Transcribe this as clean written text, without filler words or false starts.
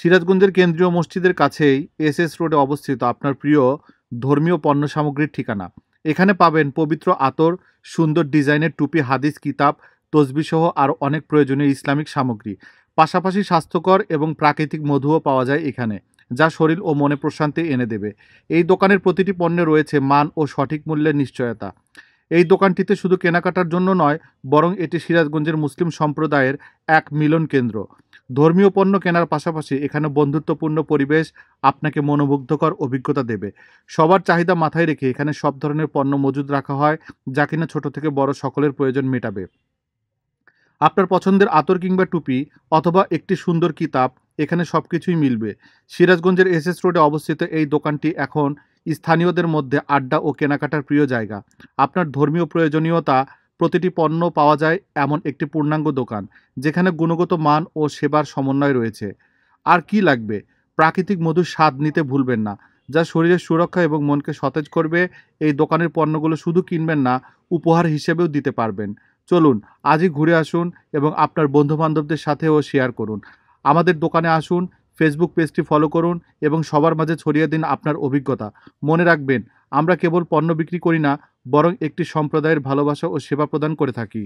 সিরাজগঞ্জের কেন্দ্রীয় মসজিদের কাছেই এসএস রোডে অবস্থিত আপনার প্রিয় ধর্মীয় পণ্য সামগ্রীর ঠিকানা। এখানে পাবেন পবিত্র আতর, সুন্দর ডিজাইনের টুপি, হাদিস কিতাব, তসবিসহ আরও অনেক প্রয়োজনীয় ইসলামিক সামগ্রী। পাশাপাশি স্বাস্থ্যকর এবং প্রাকৃতিক মধুও পাওয়া যায় এখানে, যা শরীর ও মনে প্রশান্তি এনে দেবে। এই দোকানের প্রতিটি পণ্যে রয়েছে মান ও সঠিক মূল্যের নিশ্চয়তা। এই দোকানটিতে শুধু কেনাকাটার জন্য নয়, বরং এটি সিরাজগঞ্জের মুসলিম সম্প্রদায়ের এক মিলন কেন্দ্র। ধর্মীয় পণ্য কেনার পাশাপাশি এখানে বন্ধুত্বপূর্ণ পরিবেশ আপনাকে মনোমুগ্ধকর অভিজ্ঞতা দেবে। সবার চাহিদা মাথায় রেখে এখানে সব ধরনের পণ্য মজুদ রাখা হয়, যা কিনা ছোট থেকে বড় সকলের প্রয়োজন মেটাবে। আপনার পছন্দের আতর কিংবা টুপি অথবা একটি সুন্দর কিতাব, এখানে সবকিছুই মিলবে। সিরাজগঞ্জের এসএস রোডে অবস্থিত এই দোকানটি এখন স্থানীয়দের মধ্যে আড্ডা ও কেনাকাটার প্রিয় জায়গা। আপনার ধর্মীয় প্রয়োজনীয়তা প্রতিটি পণ্য পাওয়া যায় এমন একটি পূর্ণাঙ্গ দোকান, যেখানে গুণগত মান ও সেবার সমন্বয় রয়েছে। আর কি লাগবে? প্রাকৃতিক মধুর স্বাদ নিতে ভুলবেন না, যা শরীরের সুরক্ষা এবং মনকে সতেজ করবে। এই দোকানের পণ্যগুলো শুধু কিনবেন না, উপহার হিসেবেও দিতে পারবেন। চলুন আজই ঘুরে আসুন এবং আপনার বন্ধুবান্ধবদের সাথেও শেয়ার করুন। আমাদের দোকানে আসুন, ফেসবুক পেজটি ফলো করুন এবং সবার মাঝে ছড়িয়ে দিন আপনার অভিজ্ঞতা। মনে রাখবেন, আমরা কেবল পণ্য বিক্রি করি না, বরং একটি সম্প্রদায়ের ভালোবাসা ও সেবা প্রদান করে থাকি।